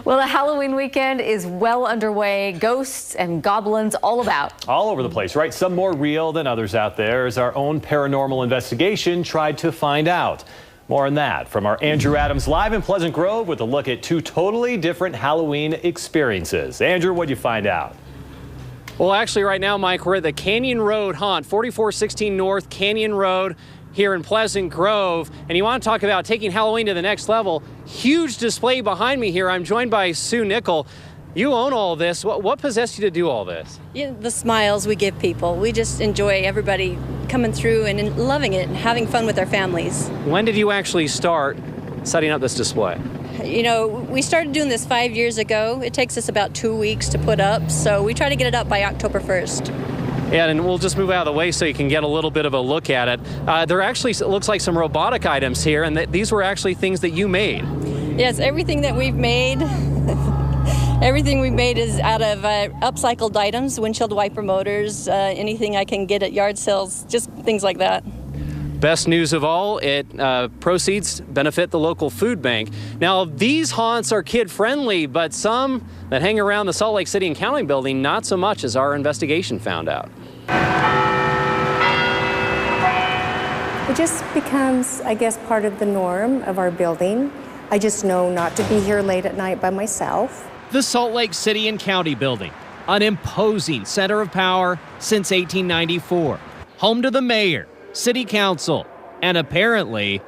Well, the Halloween weekend is well underway. Ghosts and goblins all about. All over the place, right? Some more real than others out there, as our own paranormal investigation tried to find out. More on that from our Andrew Adams live in Pleasant Grove with a look at two totally different Halloween experiences. Andrew, what'd you find out? Well, actually right now, Mike, we're at the Canyon Road haunt, 4416 North Canyon Road here in Pleasant Grove. And you want to talk about taking Halloween to the next level. Huge display behind me here. I'm joined by Sue Nickel. You own all this. What possessed you to do all this? The smiles we give people. We just enjoy everybody coming through and loving it and having fun with our families. When did you actually start setting up this display? You know, we started doing this 5 years ago. It takes us about 2 weeks to put up, so we try to get it up by October 1st. Yeah, and we'll just move out of the way so you can get a little bit of a look at it. There actually looks like some robotic items here, and these were actually things that you made. Yes, everything that we've made, everything we've made is out of upcycled items, windshield wiper motors, anything I can get at yard sales, just things like that. Best news of all, proceeds benefit the local food bank. Now, these haunts are kid-friendly, but some that hang around the Salt Lake City and County building, not so much, as our investigation found out. It just becomes, I guess, part of the norm of our building. I just know not to be here late at night by myself. The Salt Lake City and County building, an imposing center of power since 1894, home to the mayor, city council, and apparently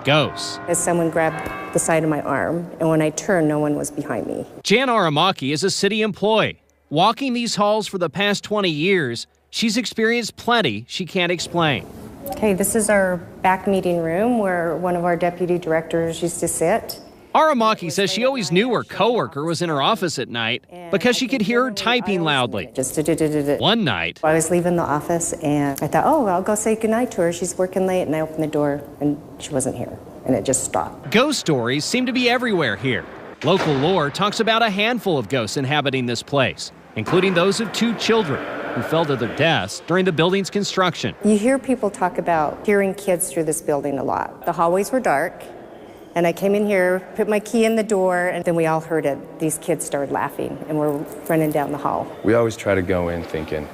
ghosts. As someone grabbed the side of my arm, and when I turned, no one was behind me. Jan Aramaki is a city employee. Walking these halls for the past 20 years, she's experienced plenty she can't explain. Okay, this is our back meeting room where one of our deputy directors used to sit. Aramaki says she always knew her coworker was in her office at night because she could hear her typing loudly. One night, I was leaving the office and I thought, oh, I'll go say goodnight to her. She's working late, and I opened the door and she wasn't here, and it just stopped. Ghost stories seem to be everywhere here. Local lore talks about a handful of ghosts inhabiting this place, including those of two children who fell to their deaths during the building's construction. You hear people talk about hearing kids through this building a lot. The hallways were dark, and I came in here, put my key in the door, and then we all heard it. These kids started laughing, and we're running down the hall. We always try to go in thinking,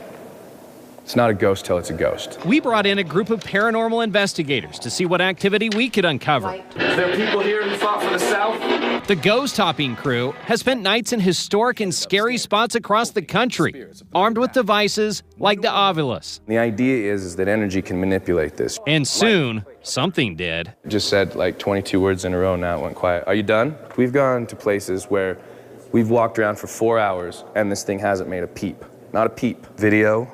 it's not a ghost till it's a ghost. We brought in a group of paranormal investigators to see what activity we could uncover. Is there people here who fought for the South? The ghost hopping crew has spent nights in historic and scary spots across the country, armed with devices like the Ovilus. The idea is that energy can manipulate this. And soon, something did. Just said like 22 words in a row, now it went quiet. Are you done? We've gone to places where we've walked around for 4 hours and this thing hasn't made a peep. Not a peep. Video.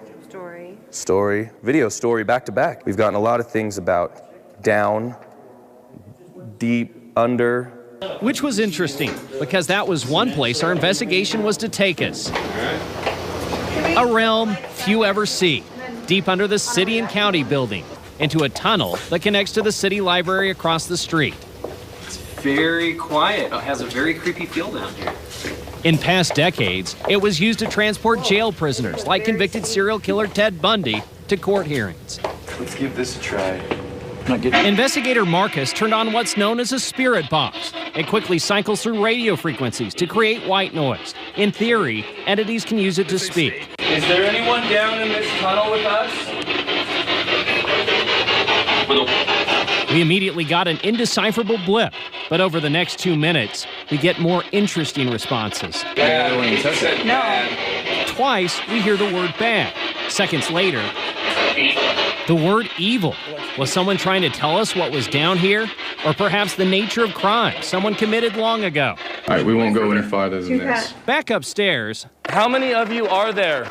Story. Video, story, back to back. We've gotten a lot of things about down, deep, under. Which was interesting, because that was one place our investigation was to take us. A realm few ever see, deep under the city and county building, into a tunnel that connects to the city library across the street. It's very quiet. It has a very creepy feel down here. In past decades, it was used to transport jail prisoners like convicted serial killer Ted Bundy to court hearings. Let's give this a try. Investigator Marcus turned on what's known as a spirit box. It quickly cycles through radio frequencies to create white noise. In theory, entities can use it to speak. Is there anyone down in this tunnel with us? We immediately got an indecipherable blip, but over the next 2 minutes, we get more interesting responses. No. Twice, we hear the word bad. Seconds later, the word evil. Was someone trying to tell us what was down here? Or perhaps the nature of crime someone committed long ago? All right, we won't go any farther than this. Back upstairs, How many of you are there?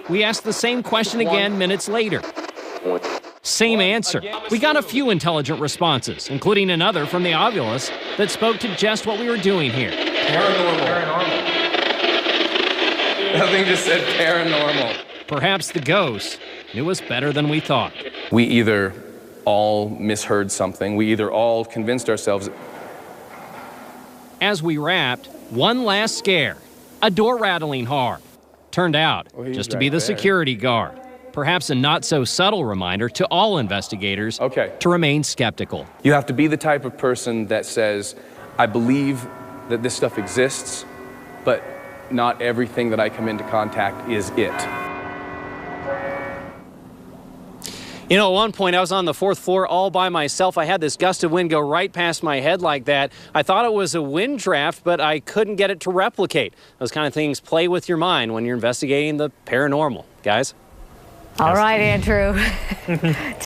we asked the same question again minutes later. Same answer. We got a few intelligent responses, including another from the Ovilus that spoke to just what we were doing here. Paranormal. Nothing just said paranormal. Perhaps the ghosts knew us better than we thought. We either all misheard something, we either all convinced ourselves. As we wrapped, one last scare. A door rattling hard. Turned out just to be the security guard. Perhaps a not-so-subtle reminder to all investigators to remain skeptical. You have to be the type of person that says, I believe that this stuff exists, but not everything that I come into contact is it. You know, at one point I was on the 4th floor all by myself. I had this gust of wind go right past my head like that. I thought it was a wind draft, but I couldn't get it to replicate. Those kind of things play with your mind when you're investigating the paranormal, guys. All right, Andrew.